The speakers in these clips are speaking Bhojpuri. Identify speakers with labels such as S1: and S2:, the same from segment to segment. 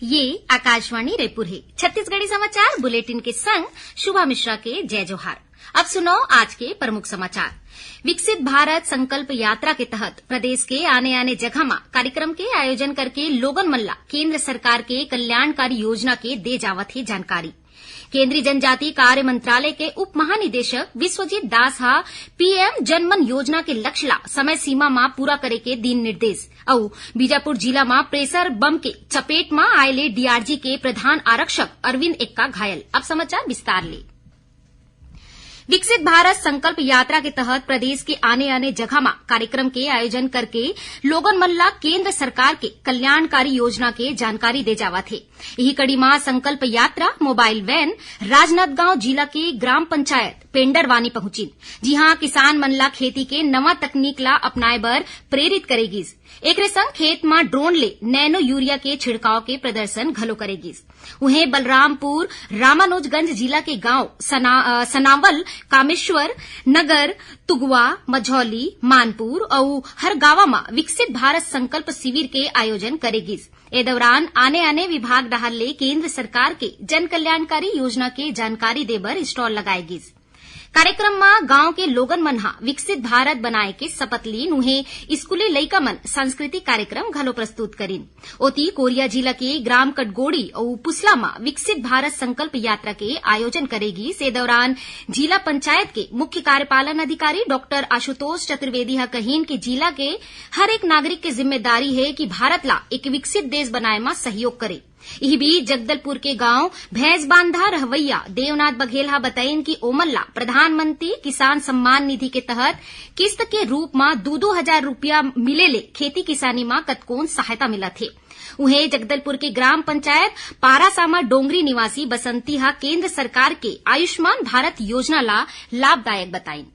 S1: ये आकाशवाणी रायपुर है। छत्तीसगढ़ी समाचार बुलेटिन के संग शुभा मिश्रा के जय जोहार। अब सुनो आज के प्रमुख समाचार। विकसित भारत संकल्प यात्रा के तहत प्रदेश के आने आने जगह में कार्यक्रम के आयोजन करके लोगन मन ला केंद्र सरकार के कल्याणकारी योजना के दे जावत है जानकारी। केंद्रीय जनजातीय कार्य मंत्रालय के उप महानिदेशक विश्वजीत दास हा पीएम जनमन योजना के लक्ष्य ला समय सीमा में पूरा करे के दिन निर्देश और बीजापुर जिला में प्रेशर बम के चपेट में आयले डीआरजी के प्रधान आरक्षक अरविंद एक्का घायल। अब समाचार विस्तार ले। विकसित भारत संकल्प यात्रा के तहत प्रदेश के आने आने जगह में कार्यक्रम के आयोजन करके लोगन मन ला केंद्र सरकार के कल्याणकारी योजना के जानकारी दे जावत है। यही कड़ी में संकल्प यात्रा मोबाइल वैन राजनांदगांव जिला के ग्राम पंचायत पेंडरवानी पहुंची, जी हां किसान मन ला खेती के नवा तकनीक ला अपनाए बर प्रेरित करेगी। एकरे संग खेत में ड्रोन ले नैनो यूरिया के छिड़काव के प्रदर्शन घलो करेगी। उन्हें बलरामपुर रामानुजगंज जिला के गांव सनावल कामेश्वर नगर तुगवा मझौली मानपुर और हर गांव में विकसित भारत संकल्प शिविर के आयोजन करेगी। ए दौरान आने आने विभाग डाहर ले केंद्र सरकार के जन कल्याणकारी योजना के जानकारी देबर स्टॉल लगाएगी। कार्यक्रम में गांव के लोगन मन हा विकसित भारत बनाए के शपथ लीन। उन्हें स्कूली लइका मन सांस्कृतिक कार्यक्रम घलो प्रस्तुत करीन। ओती कोरिया जिला के ग्राम कटगोड़ी और पुसला में विकसित भारत संकल्प यात्रा के आयोजन करेगी। इस दौरान जिला पंचायत के मुख्य कार्यपालन अधिकारी डॉक्टर आशुतोष चतुर्वेदी हा कहीन के जिला के हर एक नागरिक की जिम्मेदारी है कि भारत ला एक विकसित देश बनाए में सहयोग करे। यही बीच जगदलपुर के गांव भैंस बांधा रहवैया देवनाथ बघेल हा बताइन कि ओमन ला प्रधानमंत्री किसान सम्मान निधि के तहत किस्त के रूप में 2-2 रुपया मिले ले खेती किसानी में कतकोन सहायता मिलत है। उन्हें जगदलपुर के ग्राम पंचायत पारासामा डोंगरी निवासी बसंती हा केंद्र सरकार के आयुष्मान भारत योजना ला लाभदायक बताइन।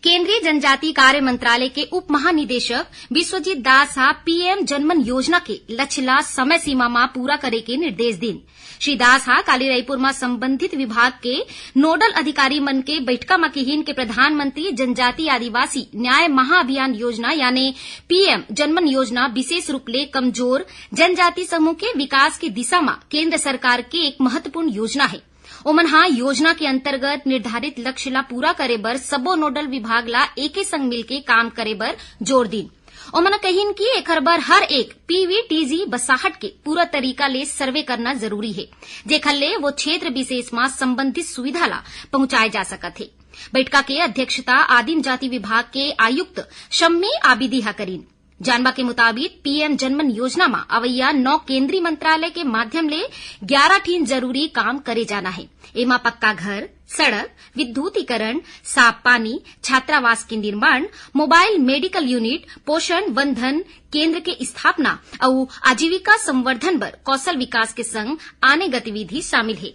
S1: केंद्रीय जनजातीय कार्य मंत्रालय के उप महानिदेशक विश्वजीत दास हा पीएम जनमन योजना के लक्ष्य ला समय सीमा में पूरा करे के निर्देश दिन। श्री दास हा काली रायपुर में संबंधित विभाग के नोडल अधिकारी मन के बैठका में कहीन के प्रधानमंत्री जनजातीय आदिवासी न्याय महाअभियान योजना यानी पीएम जनमन योजना विशेष रूप ले कमजोर जनजाति समूह के विकास की दिशा में केंद्र सरकार के एक महत्वपूर्ण योजना है। ओमन हा योजना के अंतर्गत निर्धारित लक्ष्य ला पूरा करे बर सबो नोडल विभाग ला एके संग मिलके काम करे बर जोर दिन। ओमन कहीन की एकर बर हर एक पीवीटीजी बसाहट के पूरा तरीका ले सर्वे करना जरूरी है, जेखर ले वो क्षेत्र विशेष में संबंधित सुविधा ला पहुंचाए जा सकत है। बैठका के अध्यक्षता आदिम जाति विभाग के आयुक्त शम्मी आबिदी हा करीन। जानवा के मुताबिक पीएम जनमन योजना में अवैया 9 केंद्रीय मंत्रालय के माध्यम ले 11 ठीन जरूरी काम करे जाना है। एमा पक्का घर, सड़क, विद्युतीकरण, साफ पानी, छात्रावास के निर्माण, मोबाइल मेडिकल यूनिट, पोषण वंधन केंद्र के स्थापना और आजीविका संवर्धन बर कौशल विकास के संग आने गतिविधि शामिल है।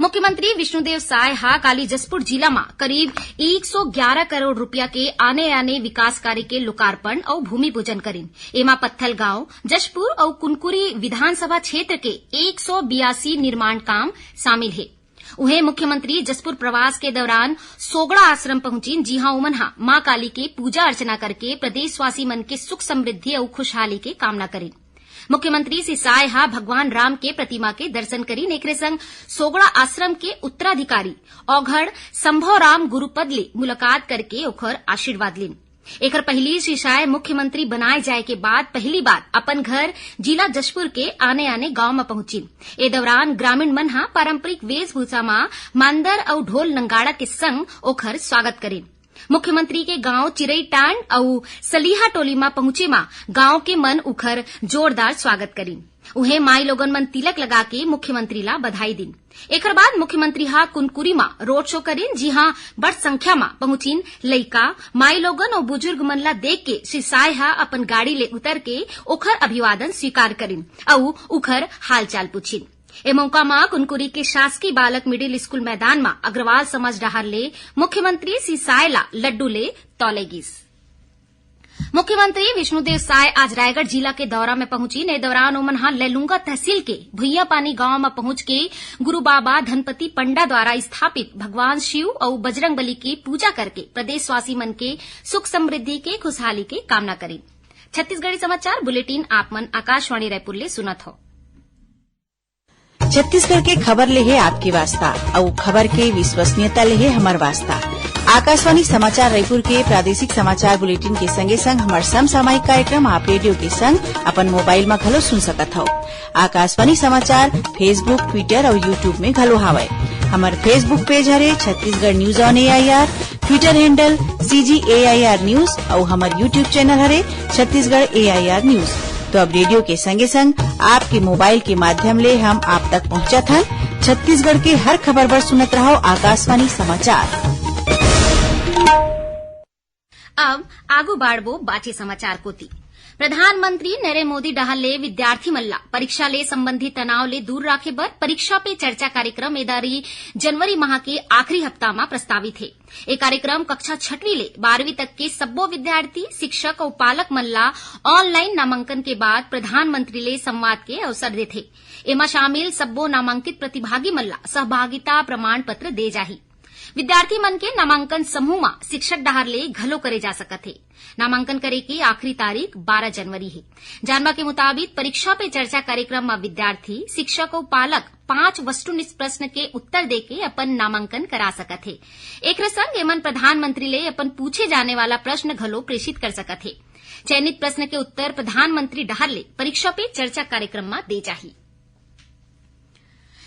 S1: मुख्यमंत्री विष्णुदेव साय हा काली जसपुर जिला में करीब 111 करोड़ रुपया के आने आने विकास कार्य के लोकार्पण और भूमि पूजन करीन। एमा पत्थल गांव, जशपुर और कुनकुरी विधानसभा क्षेत्र के 182 निर्माण काम शामिल है। उन्हें मुख्यमंत्री जसपुर प्रवास के दौरान सोगड़ा आश्रम पहुंची, जी हां उमन हा मां काली के पूजा अर्चना करके प्रदेशवासी मन के सुख समृद्धि और खुशहाली के कामना करीन। मुख्यमंत्री श्री साय हा भगवान राम के प्रतिमा के दर्शन करीन। एकरे संग सोगड़ा आश्रम के उत्तराधिकारी औघड़ संभव राम गुरुपद ले मुलाकात करके ओखर आशीर्वाद लीन। एकर पहली श्री साय मुख्यमंत्री बनाए जाए के बाद पहली बार अपन घर जिला जशपुर के आने आने गांव में पहुंची। ए दौरान ग्रामीण मन हा पारंपरिक वेशभूषा में मांदर और ढोल नंगाड़ा के संग ओखर स्वागत करीन। मुख्यमंत्री के गांव चिरई टांड और सलीहा टोली में पहुंचे मां गांव के मन उखर जोरदार स्वागत करीन। उन्हें माई लोगन मन तिलक लगा के मुख्यमंत्री ला बधाई दिन। एकर बाद मुख्यमंत्री हा कुनकुरी में रोड शो करीन, जी हां बड़ संख्या में पहुंचीन लइका माई लोगन और बुजुर्ग मन ला देख के श्री साय हा अपन गाड़ी ले उतर के ओखर अभिवादन स्वीकार करीन और उखर हालचाल पूछीन। ए मौका में कुनकुरी के शासकीय बालक मिडिल स्कूल मैदान में अग्रवाल समाज डहार ले मुख्यमंत्री श्री साय ला लड्डू ले तौलेगीस। मुख्यमंत्री विष्णुदेव साय आज रायगढ़ जिला के दौरा में पहुंची। इस दौरान ओमन हा लेलुंगा तहसील के भुइयापानी गांव में पहुंच के गुरु बाबा धनपति पंडा द्वारा स्थापित भगवान शिव और बजरंगबली की पूजा करके प्रदेशवासी मन के सुख समृद्धि के खुशहाली के कामना करी। छत्तीसगढ़ी समाचार बुलेटिन आपमन आकाशवाणी रायपुर ले सुनत हो।
S2: छत्तीसगढ़ के खबर ले है आपके वास्ता और खबर के विश्वसनीयता ले है हमार वास्ता। आकाशवाणी समाचार रायपुर के प्रादेशिक समाचार बुलेटिन के संगे संग हमार समसामयिक कार्यक्रम आप रेडियो के संग अपन मोबाइल में घलो सुन सकत हो। आकाशवाणी समाचार फेसबुक, ट्विटर और यूट्यूब में घलो हावय। हमार फेसबुक पेज हरे Chhattisgarh news on AIR, Twitter handle CGAIR news और हमार यूट्यूब चैनल हरे छत्तीसगढ़ AIR न्यूज। तो अब रेडियो के संगे संग आपके मोबाइल के माध्यम ले हम आप तक पहुंचत हन। छत्तीसगढ़ के हर खबर पर सुनत रहो आकाशवाणी समाचार।
S1: अब आगू बाढ़बो बाटे समाचार कोती। प्रधानमंत्री नरेंद्र मोदी डहल ले विद्यार्थी मन ला परीक्षा ले संबंधी तनाव ले दूर राखे बर परीक्षा पे चर्चा कार्यक्रम एदारी जनवरी माह के आखिरी हफ्ता में प्रस्तावित है। ये कार्यक्रम कक्षा 6वीं ले 12वीं तक के सब्बो विद्यार्थी, शिक्षक और पालक मन ला ऑनलाइन नामांकन के बाद प्रधानमंत्री ले संवाद के अवसर देथे। एमा शामिल सब्बो नामांकित प्रतिभागी मन ला सहभागिता प्रमाण पत्र दे जाही। विद्यार्थी मन के नामांकन समूह में शिक्षक डहार ले घलो करे जा सकत है। नामांकन करे की आखिरी तारीख 12 जनवरी है। जानवा के मुताबिक परीक्षा पे चर्चा कार्यक्रम में विद्यार्थी, शिक्षक और पालक 5 वस्तुनिष्ठ प्रश्न के उत्तर देके अपन नामांकन करा सकत है। एक संग एमन प्रधानमंत्री ले अपन पूछे जाने वाला प्रश्न घलो प्रेषित कर सकत है। चयनित प्रश्न के उत्तर प्रधानमंत्री डहार ले परीक्षा पे चर्चा कार्यक्रम में दे जाही।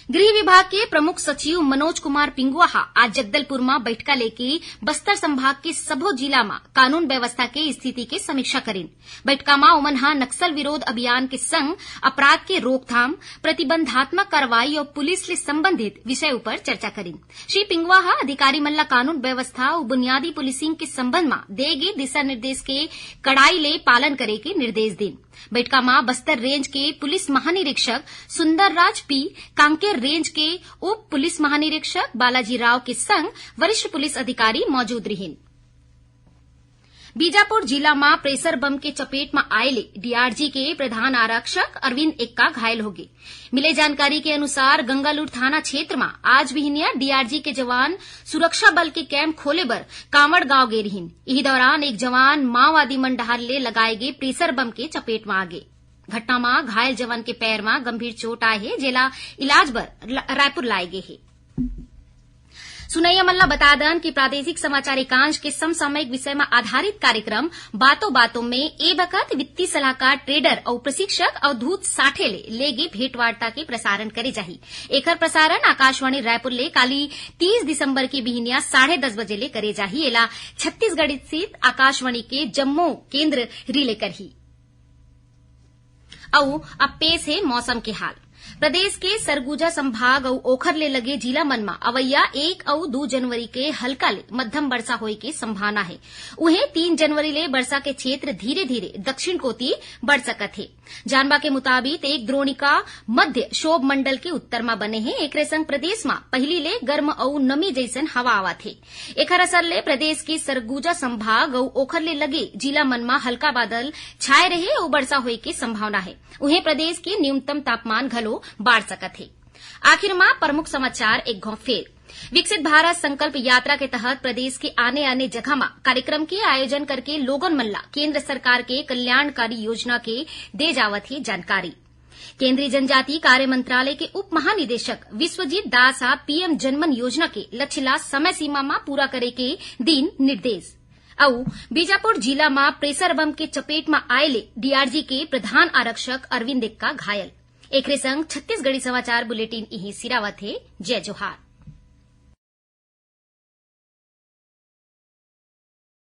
S1: गृह विभाग के प्रमुख सचिव मनोज कुमार पिंगुआ आज जगदलपुर में बैठका लेके बस्तर संभाग के सबो जिला में कानून व्यवस्था के स्थिति के समीक्षा करेन। बैठका में ओमन नक्सल विरोध अभियान के संग अपराध के रोकथाम, प्रतिबंधात्मक कार्रवाई और पुलिस ले संबंधित विषय ऊपर चर्चा करेन। श्री पिंगुआ अधिकारी मन ला कानून व्यवस्था और बुनियादी पुलिसिंग के संबंध में दिए गए दिशा निर्देश के कड़ाई ले पालन करे के निर्देश देन। बैठका में बस्तर रेंज के पुलिस महानिरीक्षक सुंदरराज पी, कांकेर रेंज के उप पुलिस महानिरीक्षक बालाजी राव के संग वरिष्ठ पुलिस अधिकारी मौजूद रहिन। बीजापुर जिला में प्रेशर बम के चपेट में आये डीआरजी के प्रधान आरक्षक अरविंद एक्का घायल हो गए। मिले जानकारी के अनुसार गंगालूर थाना क्षेत्र में आज बिहनिया डीआरजी के जवान सुरक्षा बल के कैंप खोले बर कांवड़ गांव गे रहिन। इही दौरान एक जवान माओवादी मन डहार ले लगाए गए प्रेशर बम के चपेट में आ गए। घटना में घायल जवान के पैर में गंभीर चोट आए है, जेला इलाज बर रायपुर लाए गए है। सुनैया मल्ला बता दन कि प्रादेशिक समाचार एकांश के समसामयिक विषय में आधारित कार्यक्रम बातों बातों में ए बखत वित्तीय सलाहकार, ट्रेडर और प्रशिक्षक अवधूत साठे ले गे भेंटवार्ता के प्रसारण करे जाही। एकर प्रसारण आकाशवाणी रायपुर ले काली 30 दिसंबर की बिहनिया 10:30 बजे ले करे जाही। एला छत्तीसगढ़ स्थित आकाशवाणी के जम्मू केंद्र रिले करही। अब पेश है मौसम के हाल। प्रदेश के सरगुजा संभाग और ओखर ले लगे जिला मन में अवैया 1 और 2 जनवरी के हल्का ले मध्यम वर्षा होए के संभावना है। उहे 3 जनवरी ले वर्षा के क्षेत्र धीरे धीरे दक्षिण कोती बढ़ सकत है। जानवा के मुताबिक एक द्रोणिका मध्य क्षोभ मंडल के उत्तर में बने हैं। एक संग प्रदेश में पहली ले गर्म और नमी जैसन हवा आवत है। एकर असर ले प्रदेश के सरगुजा संभाग और ओखर ले लगे जिला मन में हल्का बादल छाए रहे और वर्षा होए के संभावना है। उहे प्रदेश के न्यूनतम तापमान घलो बढ़ सकत है। आखिर में प्रमुख समाचार एक घौ फेर। विकसित भारत संकल्प यात्रा के तहत प्रदेश के आने आने जगह में कार्यक्रम के आयोजन करके लोगन मन ला केंद्र सरकार के कल्याणकारी योजना के दे जावत है जानकारी। केंद्रीय जनजातीय कार्य मंत्रालय के उप महानिदेशक विश्वजीत दास पीएम जनमन योजना के लक्ष्य ला समय सीमा में पूरा करे के दिन निर्देश। और बीजापुर जिला में प्रेशर बम के चपेट में आये डीआरजी के प्रधान आरक्षक अरविंद एक्का घायल। एकरे संग छत्तीसगढ़ी समाचार बुलेटिन इही सिरावत है। जय जोहार।